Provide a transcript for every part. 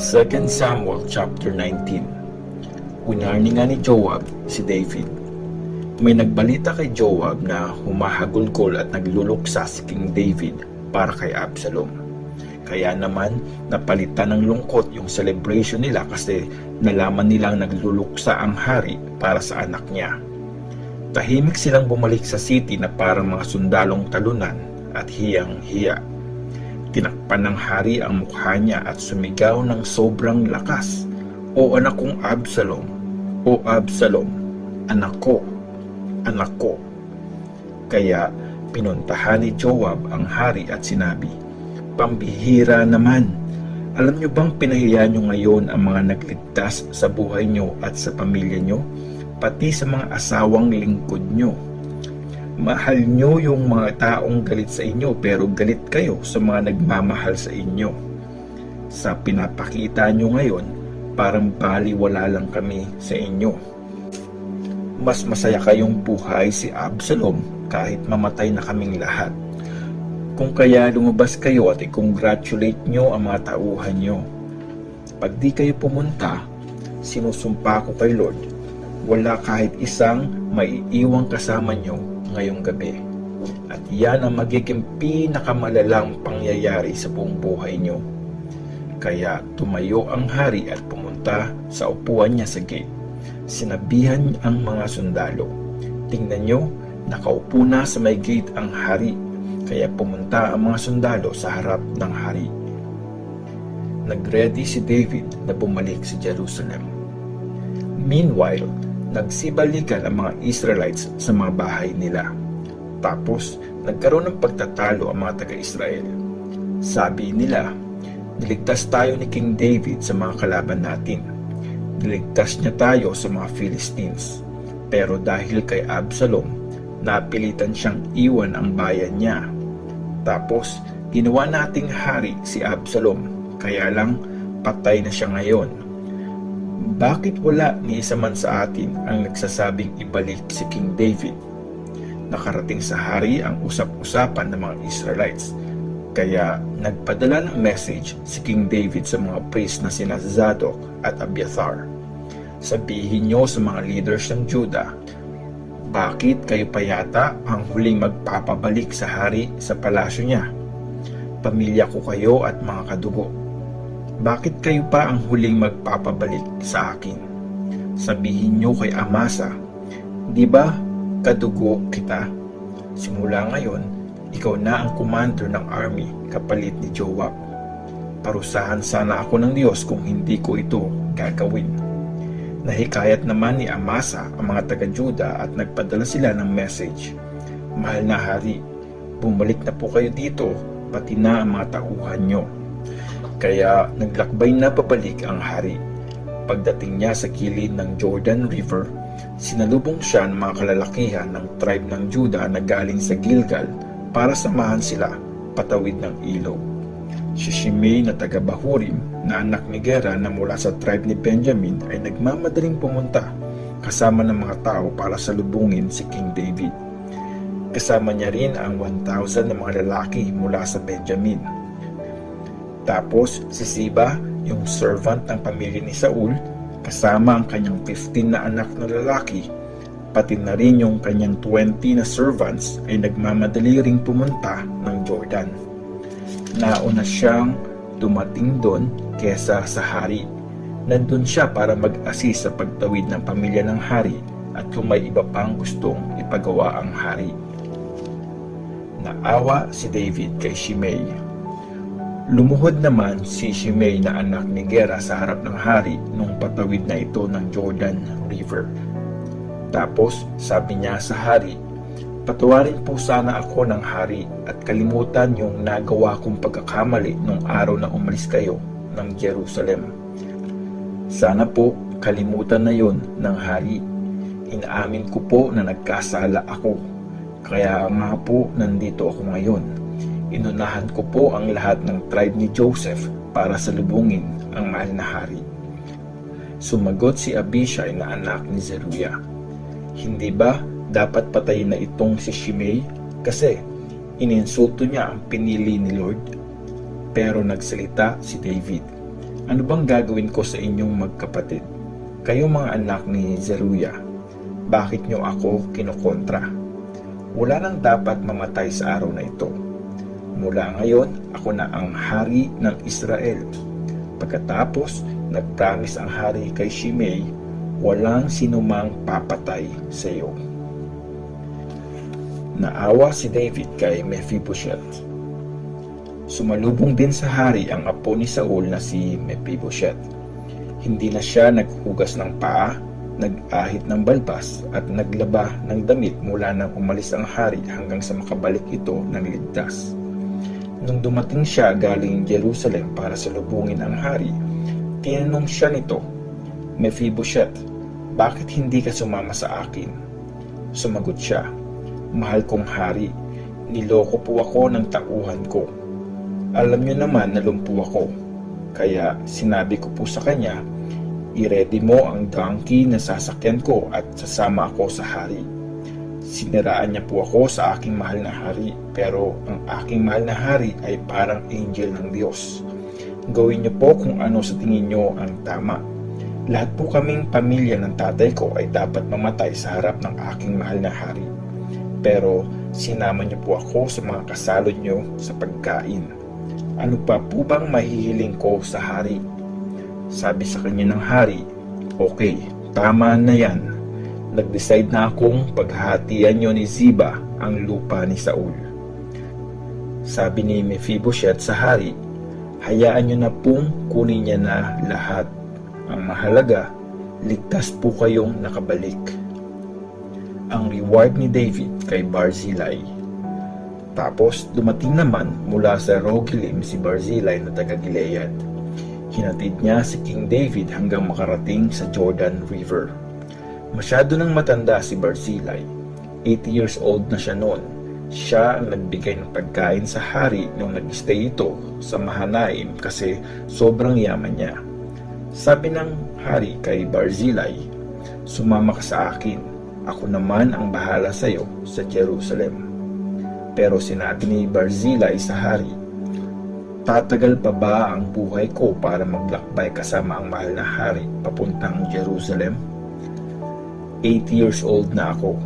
2 Samuel chapter 19. Winarni nga ni Joab si David. May nagbalita kay Joab na humahagulgol at nagluluksa si King David para kay Absalom. Kaya naman napalitan ng lungkot yung celebration nila kasi nalaman nilang nagluluksa ang hari para sa anak niya. Tahimik silang bumalik sa city na parang mga sundalong talunan at hiyang-hiya. Tinakpan ng hari ang mukha niya at sumigaw ng sobrang lakas, "O anak kong Absalom! O Absalom! Anak ko! Anak ko!" Kaya pinuntahan ni Joab ang hari at sinabi, "Pambihira naman! Alam niyo bang pinahiya niyo ngayon ang mga nagligtas sa buhay niyo at sa pamilya niyo, pati sa mga asawang lingkod niyo? Mahal niyo yung mga taong galit sa inyo pero galit kayo sa mga nagmamahal sa inyo. Sa pinapakita niyo ngayon, parang baliwala lang kami sa inyo. Mas masaya kayong buhay si Absalom kahit mamatay na kaming lahat. Kung kaya lumabas kayo at i-congratulate niyo ang mga tauhan niyo. Pag di kayo pumunta, sinusumpa ko kay Lord, wala kahit isang maiiwang kasama niyo ngayong gabi. At yan ang magiging pinakamalalang pangyayari sa buong buhay niyo." Kaya tumayo ang hari at pumunta sa upuan niya sa gate. Sinabihan ang mga sundalo, "Tingnan niyo, nakaupo na sa may gate ang hari." Kaya pumunta ang mga sundalo sa harap ng hari. Nagready si David na bumalik sa Jerusalem. Meanwhile, nagsibalikan ang mga Israelites sa mga bahay nila. Tapos, nagkaroon ng pagtatalo ang mga taga-Israel. Sabi nila, "Niligtas tayo ni King David sa mga kalaban natin. Niligtas niya tayo sa mga Philistines. Pero dahil kay Absalom, napilitan siyang iwan ang bayan niya. Tapos, ginawa nating hari si Absalom, kaya lang patay na siya ngayon. Bakit wala ni isa man sa atin ang nagsasabing ibalik si King David?" Nakarating sa hari ang usap-usapan ng mga Israelites. Kaya nagpadala ng message si King David sa mga priest na sina Zadok at Abiathar. "Sabihin niyo sa mga leaders ng Judah, bakit kayo pa yata ang huling magpapabalik sa hari sa palasyo niya? Pamilya ko kayo at mga kadugo. Bakit kayo pa ang huling magpapabalik sa akin? Sabihin niyo kay Amasa, di ba kadugo kita? Simula ngayon, ikaw na ang commander ng army kapalit ni Joab. Parusahan sana ako ng Diyos kung hindi ko ito gagawin." Nahikayat naman ni Amasa ang mga taga-Juda at nagpadala sila ng message, "Mahal na hari, bumalik na po kayo dito, pati na ang mga tauhan nyo." Kaya naglakbay na pabalik ang hari. Pagdating niya sa gilid ng Jordan River, sinalubong siya ng mga kalalakihan ng tribe ng Judah na galing sa Gilgal para samahan sila patawid ng ilog. Si Shimei na taga Bahurim na anak ni Gera na mula sa tribe ni Benjamin ay nagmamadaling pumunta kasama ng mga tao para salubungin si King David. Kasama niya rin ang 1,000 na mga lalaki mula sa Benjamin. Tapos si Siba, yung servant ng pamilya ni Saul, kasama ang kanyang 15 na anak na lalaki, pati na rin yung kanyang 20 na servants ay nagmamadali ring pumunta ng Jordan. Nauna siyang dumating doon kesa sa hari. Nandun siya para mag-assist sa pagtawid ng pamilya ng hari at kung may iba pang gustong ipagawa ang hari. Naawa si David kay Shimei. Lumuhod naman si Shimei na anak ni Gera sa harap ng hari nung patawid na ito ng Jordan River. Tapos sabi niya sa hari, "Patawarin po sana ako ng hari at kalimutan yung nagawa kong pagkakamali nung araw na umalis kayo ng Jerusalem. Sana po kalimutan na yon ng hari. Inaamin ko po na nagkasala ako. Kaya nga po nandito ako ngayon. Inunahan ko po ang lahat ng tribe ni Joseph para salubungin ang mahal na hari." Sumagot si Abishai na anak ni Zeruiah, "Hindi ba dapat patayin na itong si Shimei kasi ininsulto niya ang pinili ni Lord?" Pero nagsalita si David, Ano bang gagawin ko sa inyong magkapatid? Kayo mga anak ni Zeruiah, bakit nyo ako kinokontra? Wala nang dapat mamatay sa araw na ito. Mula ngayon, ako na ang hari ng Israel. Pagkatapos, nagpromise ang hari kay Shimei, walang sinumang papatay sa iyo. Naawa si David kay Mephibosheth. Sumalubong din sa hari ang apo ni Saul na si Mephibosheth. Hindi na siya naghugas ng paa, nag-ahit ng balbas at naglaba ng damit mula nang umalis ang hari hanggang sa makabalik ito ng ligtas. Nung dumating siya galing Jerusalem para salubungin ang hari, tinanong siya nito, "Mephibosheth, bakit hindi ka sumama sa akin?" Sumagot siya, "Mahal kong hari, niloko po ako ng tauhan ko. Alam niyo naman na lumpo ako. Kaya sinabi ko po sa kanya, i-ready mo ang donkey na sasakyan ko at sasama ako sa hari. Siniraan niya po ako sa aking mahal na hari, pero ang aking mahal na hari ay parang angel ng Diyos. Gawin niyo po kung ano sa tingin niyo ang tama. Lahat po kaming pamilya ng tatay ko ay dapat mamatay sa harap ng aking mahal na hari. Pero sinama niyo po ako sa mga kasalo niyo sa pagkain. Ano pa po bang mahihiling ko sa hari?" Sabi sa kanya ng hari, "Okay, tama na yan. Nag-decide na akong paghatian niyo ni Ziba ang lupa ni Saul." Sabi ni Mephibosheth sa hari, "Hayaan niyo na pong kunin niya na lahat. Ang mahalaga, ligtas po kayong nakabalik." Ang reward ni David kay Barzillai. Tapos dumating naman mula sa Rogelim si Barzillai na taga-Gilead. Hinatid niya si King David hanggang makarating sa Jordan River. Masyado nang matanda si Barzillai. 80 years old na siya noon. Siya ang nagbigay ng pagkain sa hari nung nag-stay ito sa Mahanaim kasi sobrang yaman niya. Sabi ng hari kay Barzillai, "Sumama ka sa akin. Ako naman ang bahala sa iyo sa Jerusalem." Pero sinabi ni Barzillai sa hari, "Tatagal pa ba ang buhay ko para maglakbay kasama ang mahal na hari papuntang Jerusalem? 80 years old na ako.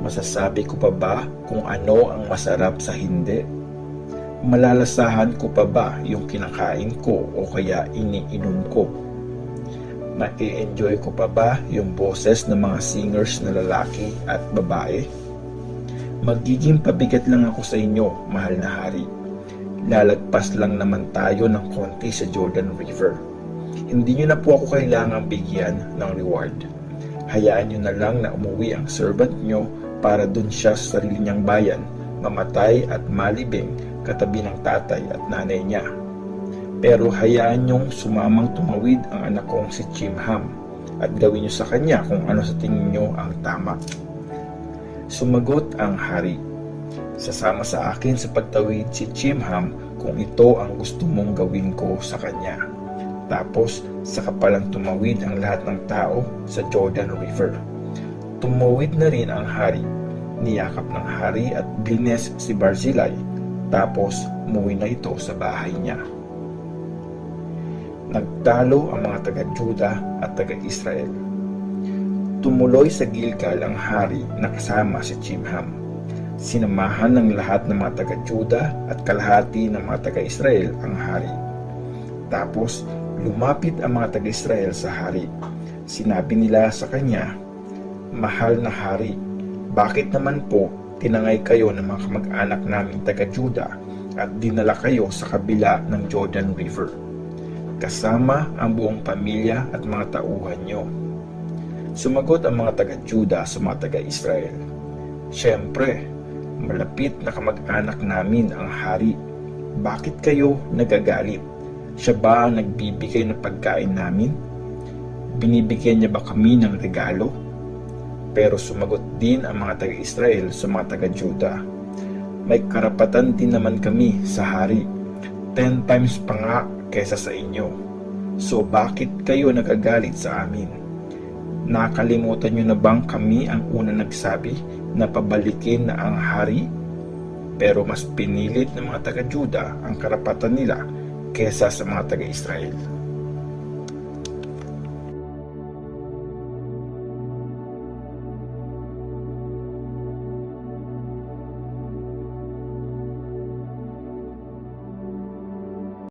Masasabi ko pa ba kung ano ang masarap sa hindi? Malalasahan ko pa ba yung kinakain ko o kaya iniinom ko? Ma-enjoy ko pa ba yung boses ng mga singers na lalaki at babae? Magiging pabigat lang ako sa inyo, mahal na hari. Lalagpas lang naman tayo ng konti sa Jordan River. Hindi nyo na po ako kailangang bigyan ng reward. Hayaan nyo na lang na umuwi ang servant nyo para dun siya sa sarili niyang bayan, mamatay at malibing katabi ng tatay at nanay niya. Pero hayaan nyong sumamang tumawid ang anak kong si Chimham at gawin nyo sa kanya kung ano sa tingin nyo ang tama." Sumagot ang hari, "Sasama sa akin sa pagtawid si Chimham kung ito ang gusto mong gawin ko sa kanya." Tapos saka palang tumawid ang lahat ng tao sa Jordan River. Tumawid na rin ang hari. Niyakap ng hari at blines si Barzillai. Tapos umuwi na ito sa bahay niya. Nagtalo ang mga taga-Juda at taga-Israel. Tumuloy sa Gilgal ang hari na kasama si Chimham. Sinamahan ng lahat ng mga taga-Juda at kalahati ng mga taga-Israel ang hari. Tapos lumapit ang mga taga-Israel sa hari. Sinabi nila sa kanya, "Mahal na hari, bakit naman po tinangay kayo ng mga kamag-anak naming taga-Juda at dinala kayo sa kabila ng Jordan River, kasama ang buong pamilya at mga tauhan nyo?" Sumagot ang mga taga-Juda sa mga taga-Israel, "Siyempre, malapit na kamag-anak namin ang hari. Bakit kayo nagagalit? Siya ba ang nagbibigay ng pagkain namin? Binibigyan niya ba kami ng regalo?" Pero sumagot din ang mga taga-Israel sa mga taga-Juda, "May karapatan din naman kami sa hari, 10 times pa nga kaysa sa inyo. So bakit kayo nagagalit sa amin? Nakalimutan nyo na bang kami ang una nagsabi na pabalikin na ang hari?" Pero mas pinilit ng mga taga-Juda ang karapatan nila kaysa sa mga taga-Israel.